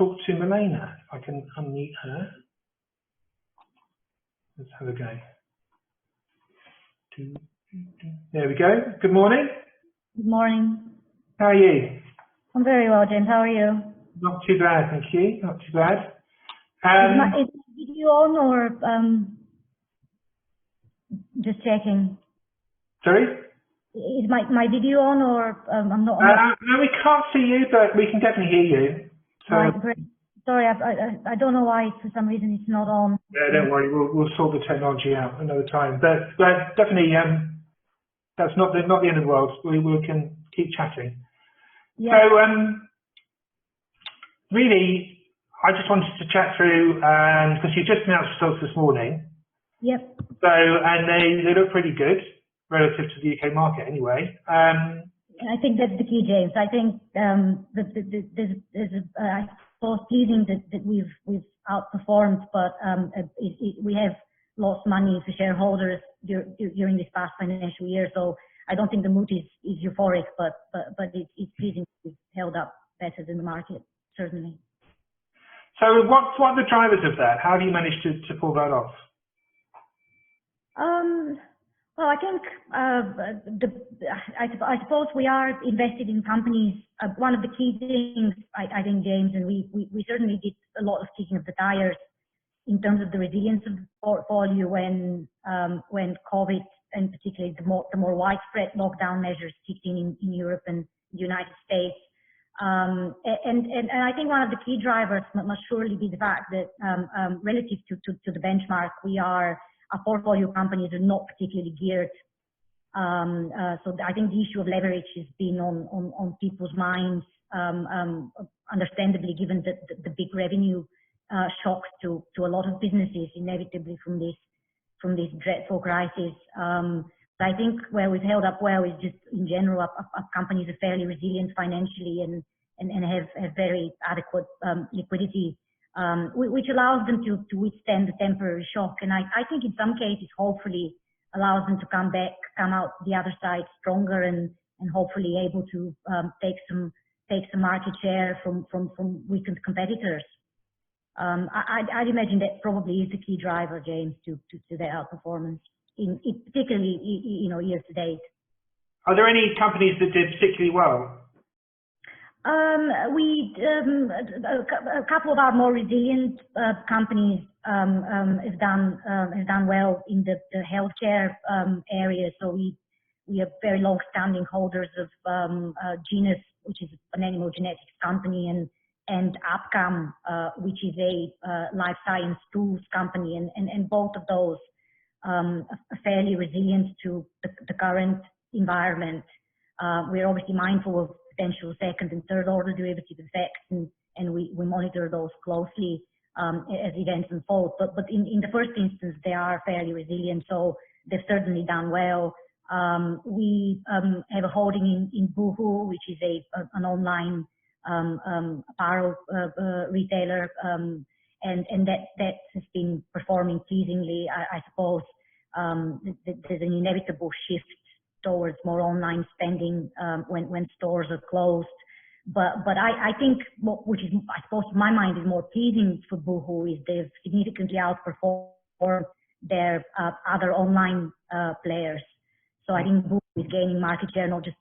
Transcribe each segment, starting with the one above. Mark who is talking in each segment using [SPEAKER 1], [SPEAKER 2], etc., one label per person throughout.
[SPEAKER 1] talk to Milena. If I can unmute her. Let's have a go. There we go. Good morning.
[SPEAKER 2] Good morning.
[SPEAKER 1] How are you?
[SPEAKER 2] I'm very well, James. How are you?
[SPEAKER 1] Not too bad, thank you. Not too bad.
[SPEAKER 2] Is my video on or just checking?
[SPEAKER 1] Sorry?
[SPEAKER 2] Is my video on or I'm not?
[SPEAKER 1] No, we can't see you, but we can definitely hear you. So,
[SPEAKER 2] right, great. Sorry, I don't know why for some reason it's not on.
[SPEAKER 1] yeah, don't worry. We'll sort the technology out another time. But definitely, that's not the end of the world. We can keep chatting.
[SPEAKER 2] Yeah.
[SPEAKER 1] So, really, I just wanted to chat through, because you just announced results this morning.
[SPEAKER 2] Yep.
[SPEAKER 1] So, and they look pretty good relative to the UK market anyway.
[SPEAKER 2] I think that's the key, James. I think I suppose pleasing that we've outperformed, but we have lost money for shareholders during this past financial year. So I don't think the mood is euphoric, but it's pleasing that we've held up better than the market, certainly.
[SPEAKER 1] So what are the drivers of that? How do you manage to pull that off?
[SPEAKER 2] Well, I think I suppose we are invested in companies. One of the key things I think, James, and we certainly did a lot of kicking of the tires in terms of the resilience of the portfolio when COVID and particularly the more widespread lockdown measures kicked in Europe and the United States. And I think one of the key drivers must surely be the fact that relative to the benchmark, our portfolio companies are not particularly geared. So I think the issue of leverage has been on people's minds, understandably, given the big revenue shocks to a lot of businesses inevitably from this dreadful crisis. I think where we've held up well is just in general, our companies are fairly resilient financially and have very adequate liquidity, which allows them to withstand the temporary shock. And I think in some cases, hopefully, allows them to come out the other side stronger and hopefully able to take some market share from weakened competitors. I'd imagine that probably is the key driver, James, to their outperformance, particularly year to date.
[SPEAKER 1] Are there any companies that did particularly well?
[SPEAKER 2] A couple of our more resilient companies have done well in the healthcare area. So we are very long-standing holders of Genus, which is an animal genetics company, and Abcam, which is a life science tools company, and both of those are fairly resilient to the current environment. We're obviously mindful of potential second and third order derivative effects, and we monitor those closely as events unfold. But in the first instance, they are fairly resilient, so they've certainly done well. We have a holding in Boohoo, which is an online apparel retailer, and that has been performing pleasingly. I suppose there's an inevitable shift towards more online spending when stores are closed. But I think which is, I suppose, in my mind is more pleasing for Boohoo is they've significantly outperformed their other online players. So I think Boohoo is gaining market share, not just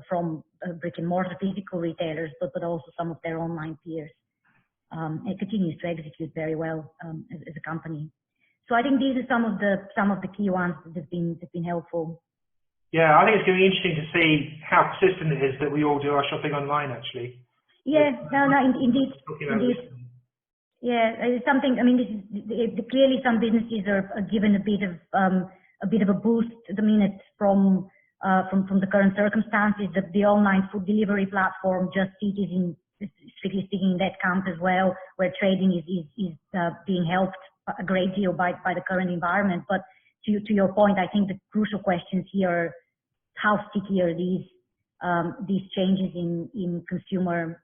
[SPEAKER 2] from brick and mortar physical retailers, but also some of their online peers. It continues to execute very well as a company. So I think these are some of the key ones that have been helpful.
[SPEAKER 1] Yeah, I think it's going to be interesting to see how persistent it is that we all do our shopping online. Actually.
[SPEAKER 2] Yeah, indeed. Yeah, it's something. I mean, clearly some businesses are given a bit of a boost at the minute from the current circumstances. That the online food delivery platform Just Eat is strictly speaking in that camp as well, where trading is being helped a great deal by the current environment. But to your point, I think the crucial questions here are how sticky are these changes in consumer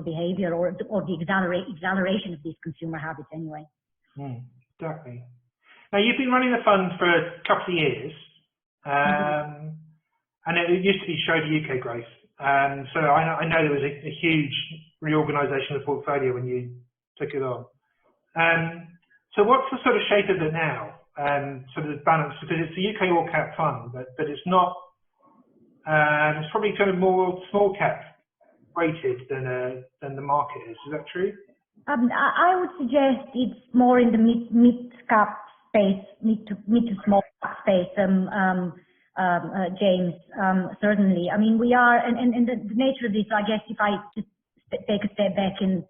[SPEAKER 2] behavior or the acceleration of these consumer habits anyway.
[SPEAKER 1] Exactly. Now you've been running the fund for a couple of years, and it used to be show the UK growth. So I know there was a huge reorganisation of the portfolio when you took it on. So what's the sort of shape of it now? Sort of balance, because it's a UK all cap fund, but it's not. It's probably kind of more small cap weighted than the market is. Is that true?
[SPEAKER 2] I would suggest it's more in the mid cap space, mid to small cap space. James, certainly. I mean, we are, and the nature of this, I guess, if I just take a step back and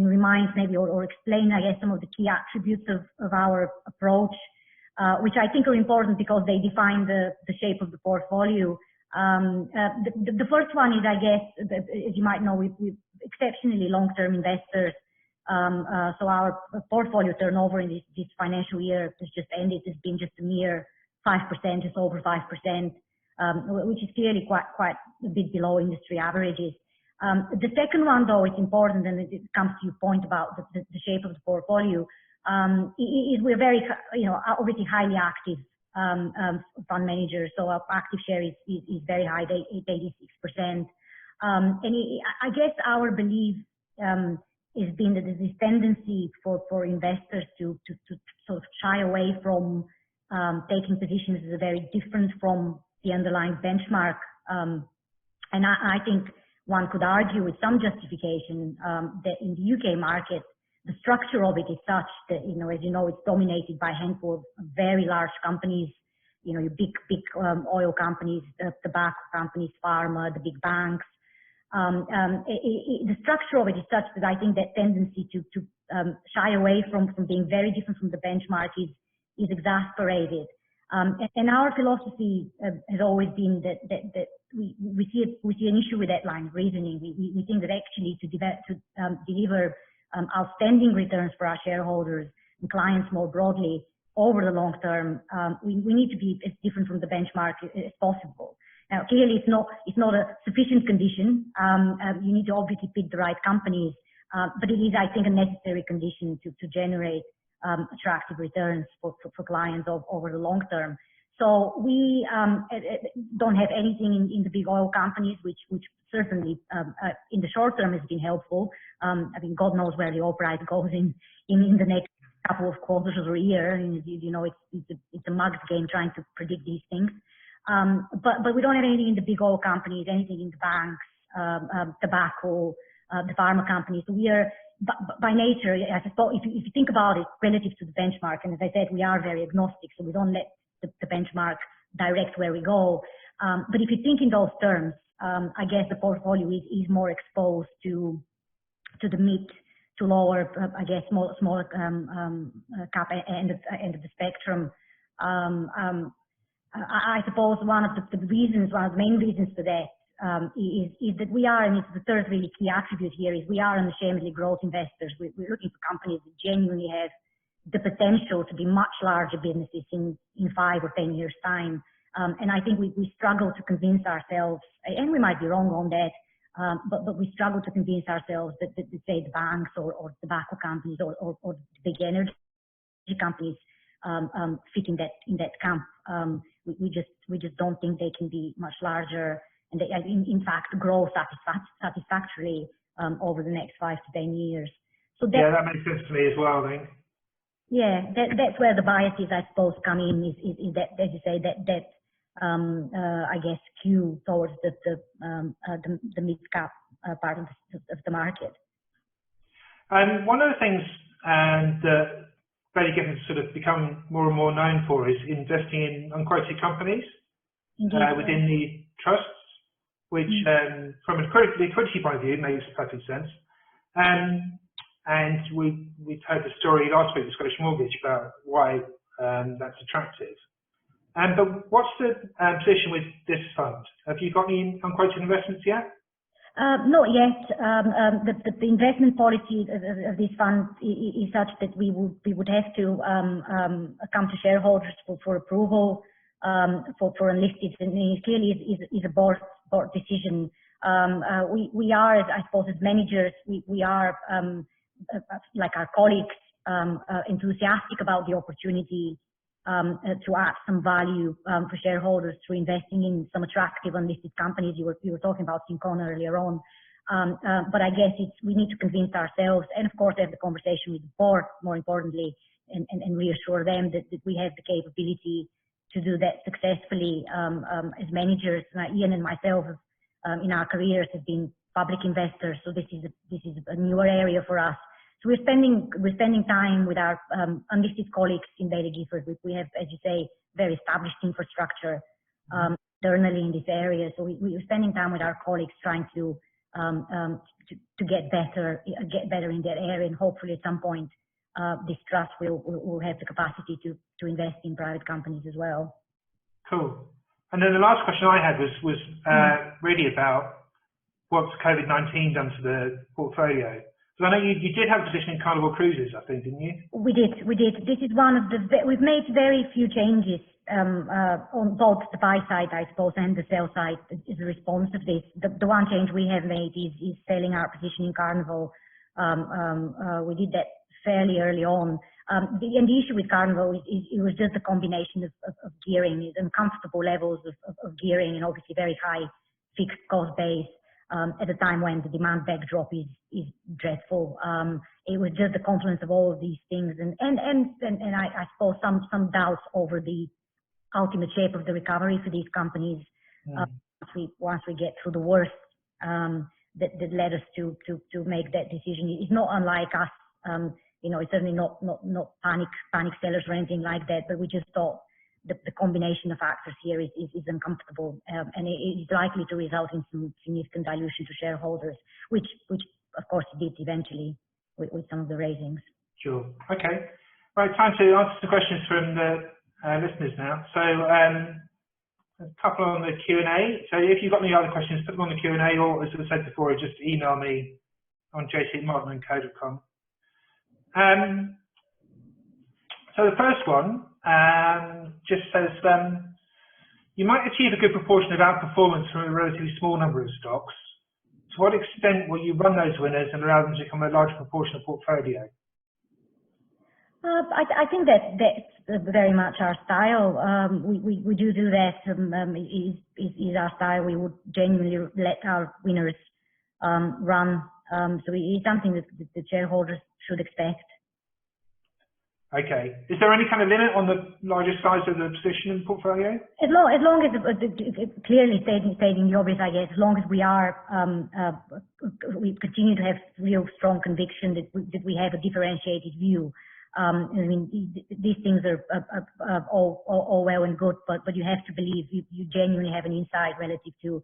[SPEAKER 2] remind maybe or explain, I guess, some of the key attributes of our approach, which I think are important because they define the shape of the portfolio. The first one is, I guess, as you might know, we're exceptionally long-term investors. So our portfolio turnover in this financial year has just ended. It's been just a mere 5%, just over 5%, which is clearly quite a bit below industry averages. The second one, though, is important, and it comes to your point about the shape of the portfolio. Is we're very, obviously highly active fund managers, so our active share is very high, 86%. I guess our belief has been that there's this tendency for investors to sort of shy away from taking positions that are very different from the underlying benchmark. And I think one could argue with some justification that in the UK market, the structure of it is such that, as you know, it's dominated by a handful of very large companies, your big oil companies, tobacco companies, pharma, the big banks. The structure of it is such that I think that tendency to shy away from being very different from the benchmark is exasperated. And our philosophy has always been that we see an issue with that line of reasoning. We think that actually to deliver outstanding returns for our shareholders and clients more broadly over the long term, we need to be as different from the benchmark as possible. Now, clearly, it's not a sufficient condition. You need to obviously pick the right companies, but it is, I think, a necessary condition to generate attractive returns for clients over the long term. So we don't have anything in the big oil companies, which certainly in the short term has been helpful. I mean, God knows where the oil price goes in the next couple of quarters or a year. And, it's a mug's game trying to predict these things. But we don't have anything in the big oil companies, anything in the banks, tobacco, the pharma companies. So we are, by nature, I suppose, if you think about it relative to the benchmark, and as I said, we are very agnostic, so we don't let the benchmark direct where we go. But if you think in those terms, I guess the portfolio is more exposed to the mid to lower, I guess, smaller cap end of the spectrum. I suppose one of the main reasons for that is that we are, and it's the third really key attribute here, is we are unashamedly growth investors. We're looking for companies that genuinely have the potential to be much larger businesses in 5 or 10 years' time. And I think we struggle to convince ourselves, and we might be wrong on that, but we struggle to convince ourselves that say the banks or tobacco companies or the big energy companies fit in that camp. We just don't think they can be much larger, and they, in fact, grow satisfactorily over the next 5 to 10 years. So
[SPEAKER 1] that makes sense to me as well, I think.
[SPEAKER 2] Yeah, that's where the biases, I suppose, come in. Is that, as you say, that I guess, skew towards the mid cap part of the market.
[SPEAKER 1] And one of the things that Baillie Gifford sort of become more and more known for is investing in unquoted companies within the trusts, which from a liquidity point of view makes perfect sense. And we heard the story last week with Scottish Mortgage about why that's attractive. But what's the position with this fund? Have you got any unquoted investments yet?
[SPEAKER 2] Not yet. The investment policy of this fund is such that we would have to come to shareholders for approval for unlisted, and it clearly is a board decision. We are, I suppose, as managers, we are like our colleagues, enthusiastic about the opportunity to add some value for shareholders through investing in some attractive unlisted companies. You were talking about Syncona earlier on. But I guess we need to convince ourselves, and of course have the conversation with the board, more importantly, and reassure them that we have the capability to do that successfully. As managers, Ian and myself in our careers have been public investors, so this is a newer area for us. So we're spending time with our unlisted colleagues in Ballie Gifford. We have, as you say, very established infrastructure internally in this area. So we're spending time with our colleagues trying to get better in that area, and hopefully at some point this trust will have the capacity to invest in private companies as well.
[SPEAKER 1] Cool. And then the last question I had was really about what's COVID-19 done to the portfolio. So I know you did have a position in Carnival Cruises, I think, didn't you? We did.
[SPEAKER 2] This is one of we've made very few changes on both the buy side, I suppose, and the sell side as a response of this. The one change we have made is selling our position in Carnival. We did that fairly early on. The issue with Carnival is it was just a combination of gearing and comfortable levels of gearing, and obviously very high fixed cost base. At a time when the demand backdrop is dreadful. It was just the confluence of all of these things, and I suppose some doubts over the ultimate shape of the recovery for these companies. Once we get through the worst, that led us to make that decision. It's not unlike us. It's certainly not panic sellers or anything like that, but we just thought the combination of factors here is uncomfortable, and it is likely to result in some significant dilution to shareholders, which of course it did eventually with some of the raisings.
[SPEAKER 1] Sure. Okay. Right. Time to answer some questions from the listeners now. So a couple on the Q&A. So if you've got any other questions, put them on the Q&A, or as I said before, just email me on jc@martinandco.com. So the first one just says, you might achieve a good proportion of outperformance from a relatively small number of stocks. To what extent will you run those winners and allow them to become a large proportion of the portfolio?
[SPEAKER 2] I think that's very much our style. We do that. Is our style. We would genuinely let our winners run. So it is something that the shareholders should expect.
[SPEAKER 1] Okay. Is there any kind of limit on the largest size of the position in the portfolio?
[SPEAKER 2] As long as clearly stating the obvious, I guess, as long as we continue to have real strong conviction that we have a differentiated view. I mean, these things are all well and good, but you have to believe you genuinely have an insight relative to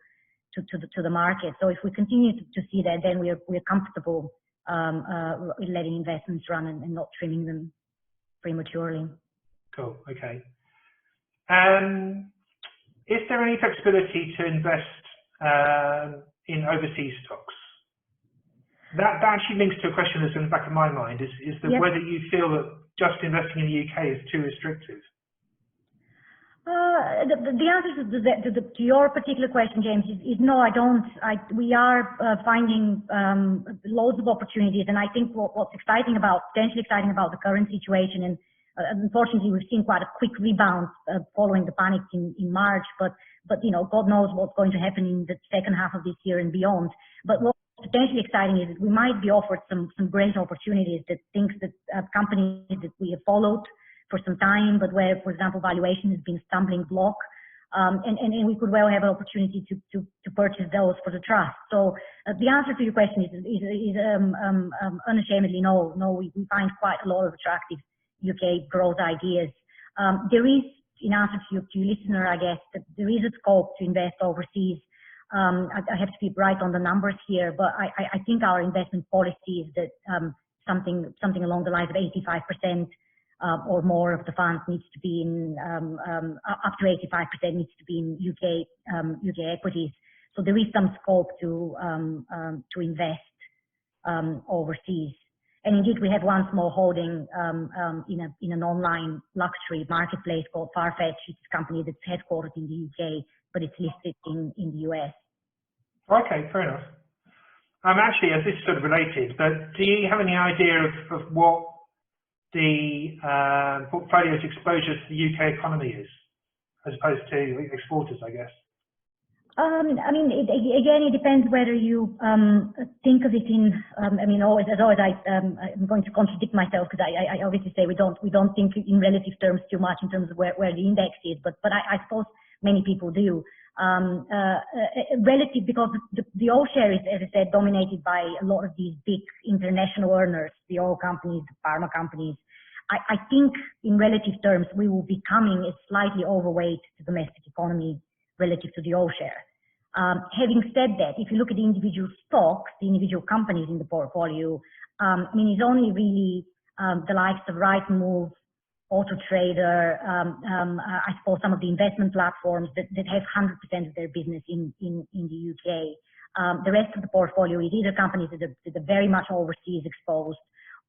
[SPEAKER 2] the market. So if we continue to see that, then we're comfortable letting investments run and not trimming them prematurely.
[SPEAKER 1] Cool. Okay. Is there any flexibility to invest in overseas stocks? That actually links to a question that's in the back of my mind. Is that whether you feel that just investing in the UK is too restrictive?
[SPEAKER 2] The answer to your particular question, James, is no. I don't. We are finding loads of opportunities, and I think what's potentially exciting about the current situation, and unfortunately we've seen quite a quick rebound following the panic in March. But God knows what's going to happen in the second half of this year and beyond. But what's potentially exciting is that we might be offered some great opportunities, that things that companies that we have followed for some time, but where, for example, valuation has been a stumbling block, and we could well have an opportunity to purchase those for the trust. So the answer to your question is unashamedly no. We find quite a lot of attractive UK growth ideas. There is, in answer to your listener, I guess, that there is a scope to invest overseas. I have to be right on the numbers here, but I think our investment policy is that something along the lines of 85%. Or more of the funds needs to be in up to 85% needs to be in UK equities. So there is some scope to invest overseas. And indeed, we have one small holding in an online luxury marketplace called Farfetch. It's a company that's headquartered in the UK, but it's listed in the US.
[SPEAKER 1] Okay, fair enough. Actually, as this is sort of related, but do you have any idea of what the portfolio's exposure to the UK economy is, as opposed to exporters, I guess?
[SPEAKER 2] I mean, again, it depends whether you think of it in. I mean, as always, I'm going to contradict myself because I obviously say we don't think in relative terms too much in terms of where the index is, but I suppose many people do. Relative, because the oil share is, as I said, dominated by a lot of these big international earners, the oil companies, the pharma companies. I think in relative terms we will be coming slightly overweight to the domestic economy relative to the oil share. Having said that, if you look at the individual stocks, the individual companies in the portfolio, I mean, it's only really the likes of Rightmove, Auto Trader, I suppose some of the investment platforms that have 100% of their business in the UK. The rest of the portfolio is either companies that are very much overseas exposed,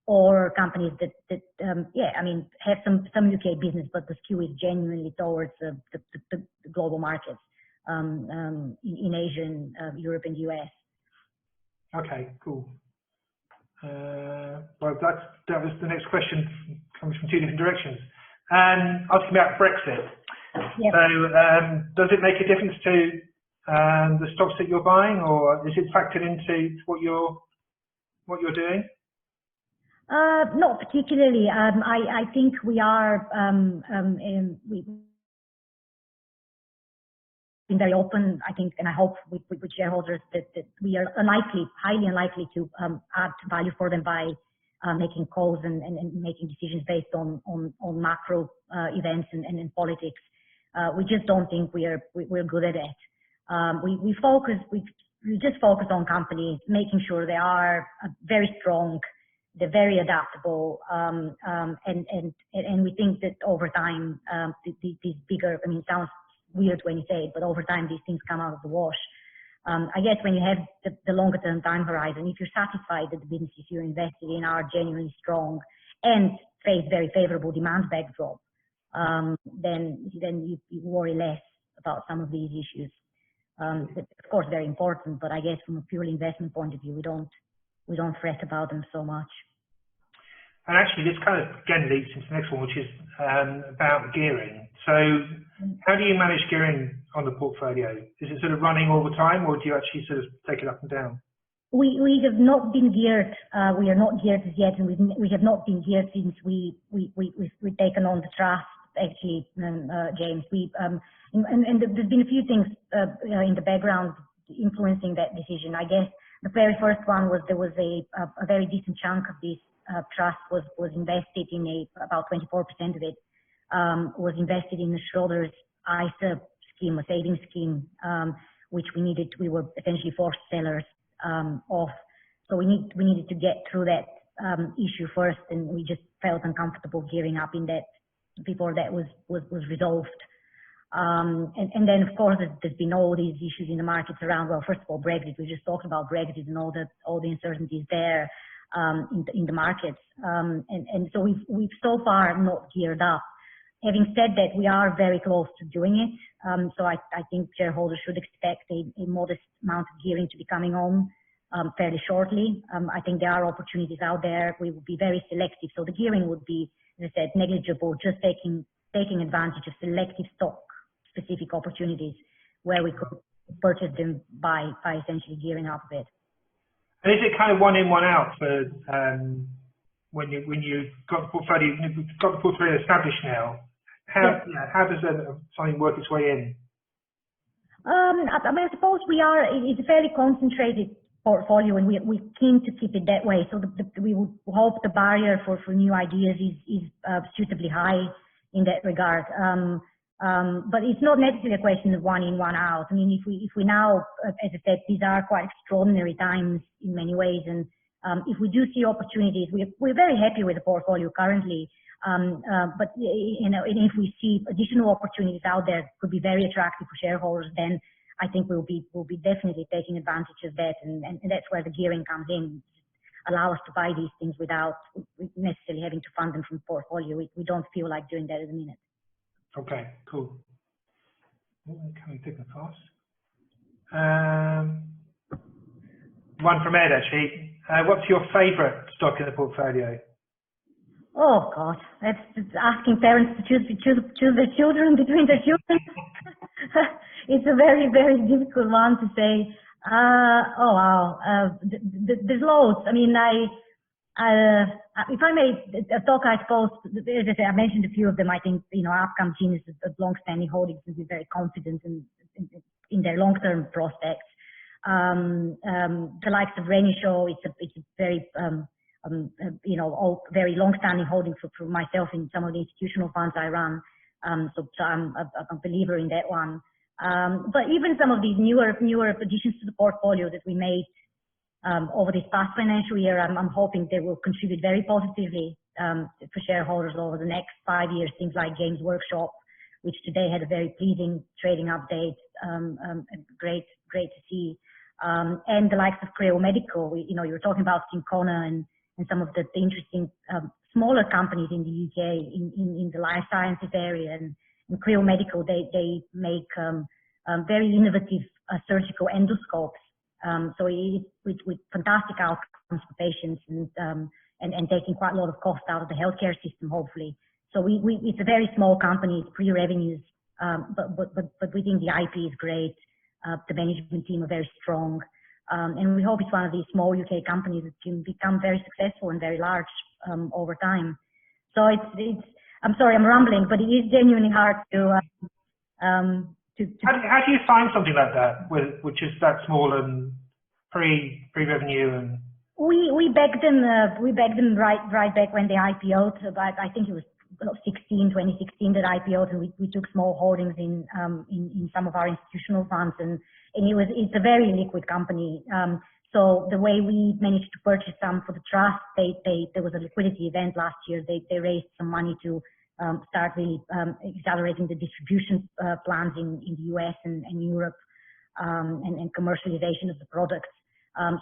[SPEAKER 2] or companies that I mean, have some UK business, but the skew is genuinely towards the global markets in Asia and Europe and US.
[SPEAKER 1] Okay, cool. Well, that was the next question, comes from two different directions. Asking about Brexit.
[SPEAKER 2] Yep.
[SPEAKER 1] So, does it make a difference to the stocks that you're buying, or is it factored into what you're doing?
[SPEAKER 2] Not particularly. I think we are we've been very open, I think, and I hope with shareholders that we are highly unlikely to add value for them by making calls and making decisions based on macro events and politics. We just don't think we're good at it. We just focus on companies, making sure they are very strong. They're very adaptable, and we think that over time, these bigger, I mean, it sounds weird when you say it, but over time, these things come out of the wash. I guess when you have the longer term time horizon, if you're satisfied that the businesses you're invested in are genuinely strong and face very favorable demand backdrop, then you worry less about some of these issues. Of course, very important, but I guess from a purely investment point of view, we don't fret about them so much.
[SPEAKER 1] And actually, this kind of again leads into the next one, which is about gearing. So, how do you manage gearing on the portfolio? Is it sort of running all the time, or do you actually sort of take it up and down?
[SPEAKER 2] We have not been geared. We are not geared as yet, and we have not been geared since we've taken on the trust. Actually, James, and there's been a few things in the background influencing that decision. I guess the very first one was there was a very decent chunk of this trust was invested in about 24% of it was invested in the Schroders ISA scheme, a savings scheme, which we were essentially forced sellers of. So we needed to get through that issue first, and we just felt uncomfortable gearing up in that before that was resolved. And then of course there's been all these issues in the markets around, well, first of all, Brexit. We just talked about Brexit and all the uncertainties there in the markets. And so we've so far not geared up. Having said that, we are very close to doing it. So I think shareholders should expect a modest amount of gearing to be coming on fairly shortly. I think there are opportunities out there. We will be very selective. So the gearing would be, as I said, negligible, just taking advantage of selective stock specific opportunities where we could purchase them by essentially gearing up a bit.
[SPEAKER 1] And is it kind of one in, one out for when you've got the portfolio established now? How does something work its way in?
[SPEAKER 2] I mean, I suppose it's a fairly concentrated portfolio, and we're keen to keep it that way. So we would hope the barrier for new ideas is suitably high in that regard. But it's not necessarily a question of one in, one out. I mean, if we now, as I said, these are quite extraordinary times in many ways, and if we do see opportunities, we're very happy with the portfolio currently. But and if we see additional opportunities out there that could be very attractive for shareholders, then I think we'll be definitely taking advantage of that, and that's where the gearing comes in. Allow us to buy these things without necessarily having to fund them from the portfolio. We don't feel like doing that at the minute.
[SPEAKER 1] Okay, cool. Can we take the fast? One from Ed, actually. What's your favourite stock in the portfolio?
[SPEAKER 2] Oh God, that's asking parents to choose their children between their children. it's a very, very difficult one to say. Oh wow, there's loads. I mean, if I may talk, I suppose, as I say, I mentioned a few of them. I think, Upcom Genius is a long-standing holdings and we're very confident in their long-term prospects. The likes of Renishaw, it's a very, all very long-standing holding for myself in some of the institutional funds I run. So I'm a believer in that one. But even some of these newer additions to the portfolio that we made over this past financial year, I'm hoping they will contribute very positively for shareholders over the next 5 years. Things like Games Workshop, which today had a very pleasing trading update, great to see. And the likes of Creo Medical, you were talking about Syncona and some of the interesting smaller companies in the UK in the life sciences area. And Creo Medical, they make very innovative surgical endoscopes. So with fantastic outcomes for patients and taking quite a lot of cost out of the healthcare system, hopefully. So it's a very small company, it's pre-revenues, but we think the IP is great. The management team are very strong. And we hope it's one of these small UK companies that can become very successful and very large over time. So it's I'm sorry, I'm rambling, but it is genuinely hard to
[SPEAKER 1] How do you find something like that, which is that small and pre-revenue and? We
[SPEAKER 2] backed them right back when they IPO'd. About, I think it was 2016 that IPO'd, and we took small holdings in some of our institutional funds, and it's a very liquid company. So the way we managed to purchase some for the trust, there was a liquidity event last year. They raised some money to start really accelerating the distribution plans in the US and Europe, and commercialization of the products.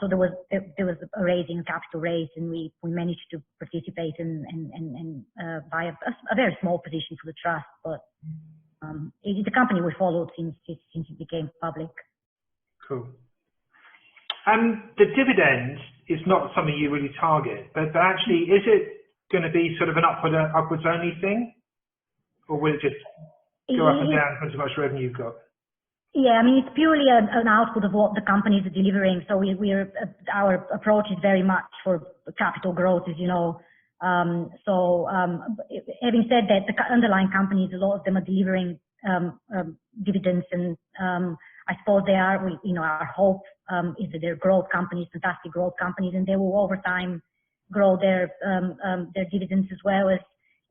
[SPEAKER 2] So there was a raising, a capital raise, and we managed to participate and buy a very small position for the trust. But it's a company we followed since it became public.
[SPEAKER 1] Cool. And the dividend is not something you really target, but actually, is it going to be sort of an upwards only thing, or will it just go up and down depending on how much revenue you've got?
[SPEAKER 2] Yeah, I mean, it's purely an output of what the companies are delivering. So our approach is very much for capital growth, as you know. Having said that, the underlying companies, a lot of them are delivering dividends, and I suppose they are. Our hope is that they're growth companies, fantastic growth companies, and they will over time grow their dividends as well as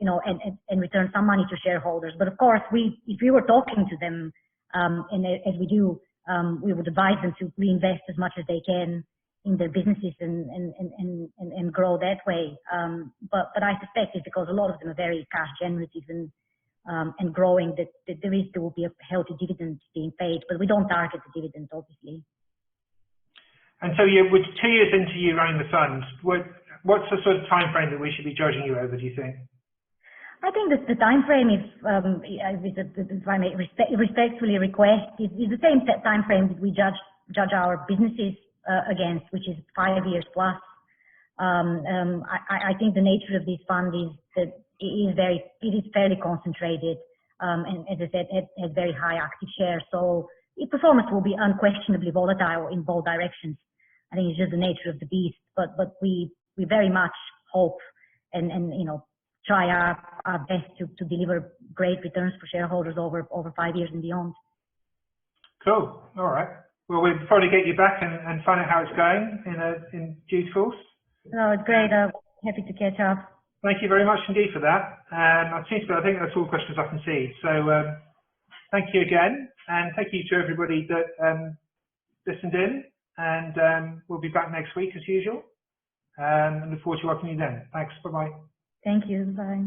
[SPEAKER 2] and return some money to shareholders. But of course, if we were talking to them, and as we do, we would advise them to reinvest as much as they can in their businesses and grow that way. But I suspect it's because a lot of them are very cash generative and growing that there will be a healthy dividend being paid. But we don't target the dividends, obviously.
[SPEAKER 1] And so with 2 years into you running the fund, what's the sort of time frame that we should be judging you over, do you think?
[SPEAKER 2] I think that the time frame is, if I may respectfully request, is the same time frame that we judge our businesses against, which is 5 years plus. I think the nature of this fund is that it is fairly concentrated, and as I said, it has very high active shares. So its performance will be unquestionably volatile in both directions. I think it's just the nature of the beast, but we very much hope and try our best to deliver great returns for shareholders over 5 years and beyond.
[SPEAKER 1] Cool. All right. Well, we'll probably get you back and find out how it's going in due course.
[SPEAKER 2] No, it's great. Happy to catch up.
[SPEAKER 1] Thank you very much indeed for that. I think that's all the questions I can see. So thank you again, and thank you to everybody that listened in. And we'll be back next week as usual. And look forward to welcoming you then. Thanks. Bye-bye.
[SPEAKER 2] Thank you. Bye.